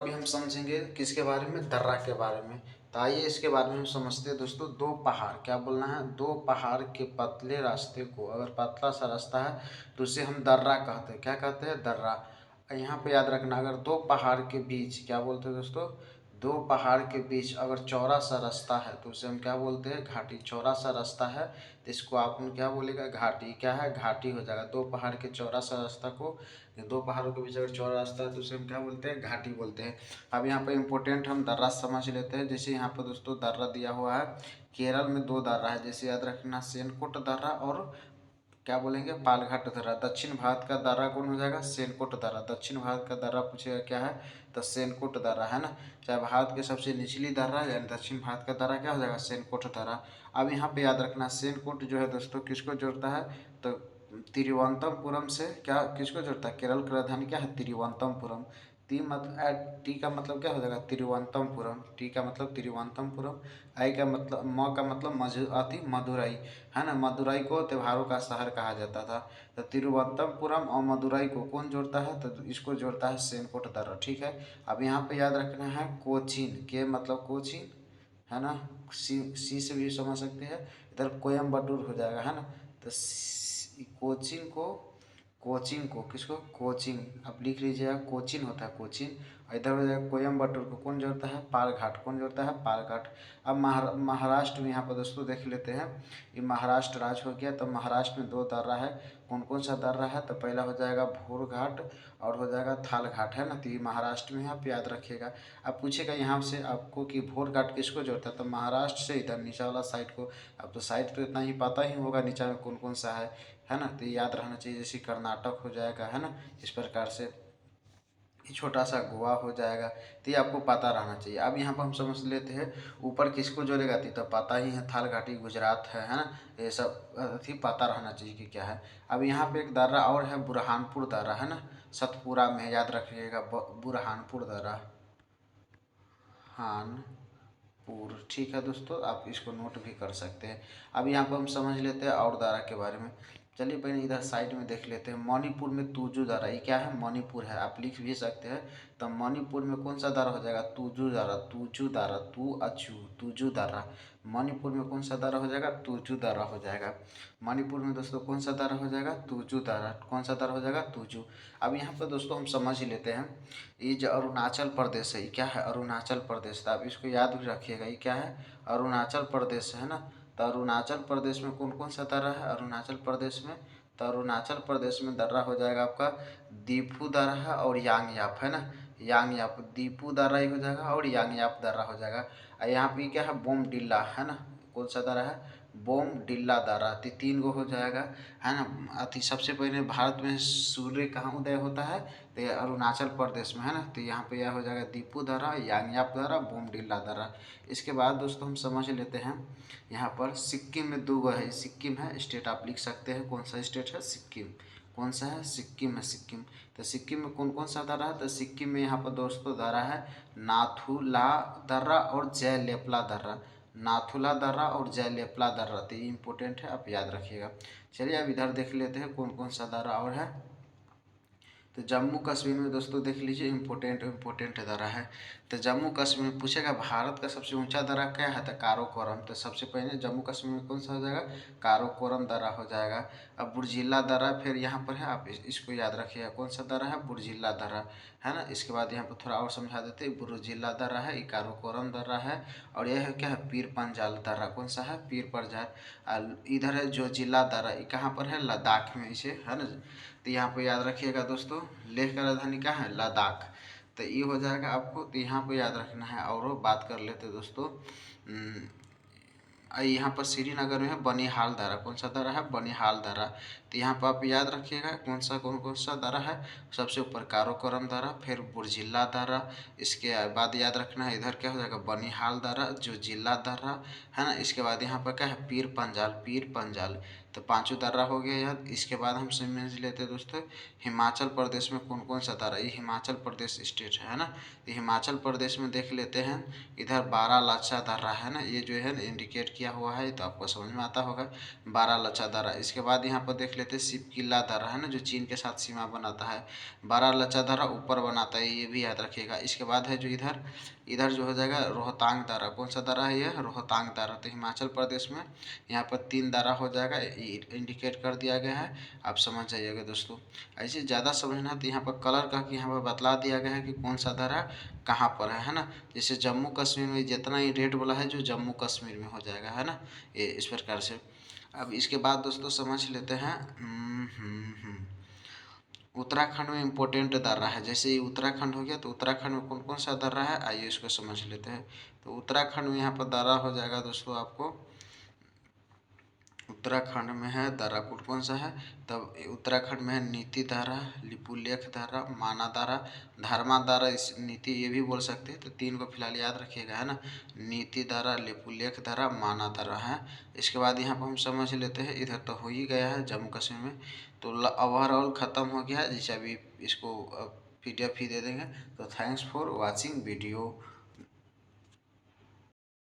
अभी हम समझेंगे किसके बारे में, दर्रा के बारे में। तो आइए इसके बारे में हम समझते हैं दोस्तों। दो पहाड़, क्या बोलना है, दो पहाड़ के पतले रास्ते को, अगर पतला सा रास्ता है तो उसे हम दर्रा कहते हैं। क्या कहते हैं, दर्रा। यहाँ पे याद रखना, अगर दो पहाड़ के बीच, क्या बोलते हैं दोस्तों, दो पहाड़ के बीच अगर चौड़ा सा रास्ता है तो उसे हम क्या बोलते हैं, घाटी। चौड़ा सा रास्ता है तो इसको आपने क्या बोलेगा, घाटी। क्या है, घाटी हो जाएगा। दो पहाड़ के चौड़ा सा रास्ता को, दो पहाड़ों के बीच अगर चौड़ा रास्ता है तो उसे हम क्या बोलते हैं, घाटी बोलते हैं। अब यहाँ पर इम्पोर्टेंट हम दर्रा समझ लेते हैं। जैसे यहाँ पर दोस्तों दर्रा दिया हुआ है, केरल में दो दर्रा है। जैसे याद रखना, सेनकोट दर्रा और क्या बोलेंगे, पालघाट दर्रा। दक्षिण भारत का दर्रा कौन हो जाएगा, सेनकोट दर्रा। दक्षिण भारत का दर्रा पूछेगा क्या है, तो सेनकोट दर्रा है ना। चाहे भारत के सबसे निचली दर्रा यानी दक्षिण भारत का दर्रा क्या हो जाएगा, सेनकोट दर्रा। अब यहाँ पे याद रखना, सेनकोट जो है दोस्तों किसको जोड़ता है, तो तिरुवनंतपुरम से, क्या किसको जोड़ता है, केरल की राजधानी क्या है, तिरुवनंतपुरम। टी का मतलब क्या हो जाएगा, तिरुवनंतपुरम। टी का मतलब तिरुवनंतपुरम। आई का मतलब, म का मतलब मदुरई है ना। मदुरई को त्योहारों का शहर कहा जाता था। तो तिरुवनंतपुरम और मदुरई को कौन जोड़ता है, तो इसको जोड़ता है सेनकोट दर्रा। ठीक है। अब यहाँ पे याद रखना है कोचीन, के मतलब कोचीन है ना। सी से भी समझ सकते हैं। इधर कोयम्बटूर हो जाएगा है ना। तो कोचीन को, कोचिंग को, किसको, कोचिंग। अब लिख लीजिएगा, कोचिन होता है कोचिन। और इधर हो जाएगा कोयम्बटूर को कौन जोड़ता है, पालघाट। कौन जोड़ता है, पालघाट। अब महाराष्ट्र में यहाँ पर दोस्तों देख लेते हैं। ये महाराष्ट्र राज्य हो गया। तो महाराष्ट्र में दो दर्रा है। कौन कौन सा दर्रा है, तो पहला हो जाएगा भोरघाट और हो जाएगा थालघाट है ना। तो ये महाराष्ट्र में, आप याद रखिएगा। अब पूछेगा यहाँ से आपको कि भोरघाट किसको जोड़ता है, तो महाराष्ट्र से इधर नीचा वाला साइड को। अब तो साइड तो इतना ही पता ही होगा नीचा में कौन कौन सा है ना। तो याद रहना चाहिए। जैसे कर्नाटक हो जाएगा है ना, इस प्रकार से। ये छोटा सा गोवा हो जाएगा। तो ये आपको पता रहना चाहिए। अब यहाँ पर हम समझ लेते हैं ऊपर किसको जोड़ेगा, तो पता ही है, थाल घाटी गुजरात है ना। ये सब अथी पता रहना चाहिए कि क्या है। अब यहाँ पे एक दर्रा और है, बुरहानपुर दर्रा है ना, सतपुरा में, याद रखिएगा, बुरहानपुर दर्रा, हानपुर। ठीक है दोस्तों, आप इसको नोट भी कर सकते हैं। अब यहाँ पर हम समझ लेते हैं और दर्रा के बारे में। चलिए पहले इधर साइड में देख लेते हैं। मणिपुर में तुजू दर्रा, ये क्या है, मणिपुर है, आप लिख भी सकते हैं। तो मणिपुर में कौन सा दर्रा हो जाएगा, तुजू दर्रा। तुजू दर्रा, तू अचू, तुजू दर्रा। मणिपुर में कौन सा दर्रा हो जाएगा, तुजू दर्रा हो जाएगा। मणिपुर में दोस्तों कौन सा दर्रा हो जाएगा, तुजू दर्रा। कौन सा दर्रा हो जाएगा, तुजू। अब यहाँ पर दोस्तों हम समझ ही लेते हैं। ये जो अरुणाचल प्रदेश है, ये क्या है, अरुणाचल प्रदेश। तो आप इसको याद भी रखिएगा, ये क्या है, अरुणाचल प्रदेश है ना। तो अरुणाचल प्रदेश में कौन कौन सा दर्रा है, अरुणाचल प्रदेश में, तो अरुणाचल प्रदेश में दर्रा हो जाएगा आपका दीफू दर्रा है और यांगयाप है ना। यांगयाप, दीफू दर्रा ही हो जाएगा और यांगयाप दर्रा हो जाएगा। और यहाँ पे क्या है, बोमडिल्ला है ना। कौन सा दर्रा है, बोमडिल्ला दर्रा। तो तीन गो हो जाएगा है ना। अति सबसे पहले भारत में सूर्य कहाँ उदय होता है, तो ये अरुणाचल प्रदेश में है ना। तो यहाँ पे यह हो जाएगा दीपू दर्रा, यांगयाप दर्रा, बोमडिल्ला दर्रा। इसके बाद दोस्तों हम समझ लेते हैं, यहाँ पर सिक्किम में दो गो है। सिक्किम है स्टेट, आप लिख सकते हैं। कौन सा स्टेट है, सिक्किम। कौन सा है, सिक्किम है, सिक्किम। तो सिक्किम में कौन कौन सा दर्रा है, तो सिक्किम में यहाँ पर दोस्तों दर्रा है नाथुला दर्रा और जयलेपला दर्रा। नाथुला दर्रा और जयलेपला दर्रा। तो ये इंपॉर्टेंट है, आप याद रखिएगा। चलिए अब इधर देख लेते हैं कौन कौन सा दर्रा और है। तो जम्मू कश्मीर में दोस्तों देख लीजिए, इम्पोर्टेंट दर्रा है। तो जम्मू कश्मीर में पूछेगा भारत का सबसे ऊंचा दर्रा क्या है, तो काराकोरम। तो सबसे पहले जम्मू कश्मीर में कौन सा हो जाएगा, काराकोरम दर्रा हो जाएगा। अब बुर्जिल्ला दर्रा फिर यहाँ पर है, आप इसको याद रखिएगा। कौन सा दर्रा है, बुर्जिल्ला दर्रा है ना। इसके बाद यहाँ पर थोड़ा और समझा देते हैं। बुर्जिल्ला दर्रा है, काराकोरम दर्रा है, और यह है क्या है, पीर पंजाल दर्रा। कौन सा है, पीर पंजाल। इधर है जो जिला दर्रा, ये कहाँ पर है, लद्दाख में, इसे है ना। तो यहाँ पे याद रखिएगा दोस्तों, लेह का राजधानी क्या है, लद्दाख। तो ये हो जाएगा आपको, तो यहाँ पे याद रखना है। और बात कर लेते दोस्तों, यहाँ पर श्रीनगर में है बनिहाल दर्रा। कौन सा दर्रा है, बनिहाल दर्रा। तो यहाँ पर आप याद रखिएगा कौन कौन सा दर्रा है। सबसे ऊपर काराकोरम दर्रा, फिर बुर्जिल्ला दर्रा। इसके बाद याद रखना है इधर क्या हो जाएगा, बनिहाल दर्रा, जो जिला दर्रा है ना। इसके बाद यहाँ पर क्या है, पीर पंजाल, पीर पंजाल। तो पांचों दर्रा हो गया याद। इसके बाद हम समझ लेते हैं दोस्तों हिमाचल प्रदेश में कौन कौन सा दर्रा, ये हिमाचल प्रदेश स्टेट है ना। तो हिमाचल प्रदेश में देख लेते हैं, इधर बारालाचा दर्रा है ना, ये जो है ना इंडिकेट किया हुआ है, तो आपको समझ में आता होगा बारालाचा दर्रा। इसके बाद यहाँ पर देख लेते हैं शिवकिला दर्रा है ना, जो चीन के साथ सीमा बनाता है। बारालाचा दर्रा ऊपर बनाता है, ये भी याद रखिएगा। इसके बाद है जो इधर इधर जो हो जाएगा रोहतांग दर्रा, कौन सा दर्रा है यह, रोहतांग दर्रा। तो हिमाचल प्रदेश में यहाँ पर 3 दर्रा हो जाएगा, इंडिकेट कर दिया गया है, आप समझ जाइएगा दोस्तों। ऐसे ज़्यादा समझना तो यहाँ पर कलर का यहाँ पर बतला दिया गया है कि कौन सा दर्रा कहाँ पर है ना। जैसे जम्मू कश्मीर में जितना ही रेड वाला है जो जम्मू कश्मीर में हो जाएगा है ना, ये इस प्रकार से। अब इसके बाद दोस्तों समझ लेते हैं उत्तराखंड में इम्पोर्टेंट दर्रा है। जैसे ये उत्तराखंड हो गया, तो उत्तराखंड में कौन कौन सा दर्रा है, आइए इसको समझ लेते हैं। तो उत्तराखंड में यहाँ पर दर्रा हो जाएगा दोस्तों आपको, उत्तराखंड में है दर्रा कौन कौन सा है, तब उत्तराखंड में है नीति दर्रा, लिपुलेख दर्रा, माना दर्रा, धर्मा दर्रा, इस नीति ये भी बोल सकते हैं। तो 3 को फिलहाल याद रखिएगा है ना, नीति दर्रा, लिपुलेख दर्रा, माना दर्रा है। इसके बाद यहाँ पर हम समझ लेते हैं, इधर तो हो ही गया है जम्मू कश्मीर में, तो ओवरऑल ख़त्म हो गया है। जैसे अभी इसको PDF ही दे देंगे। तो थैंक्स फॉर वॉचिंग वीडियो।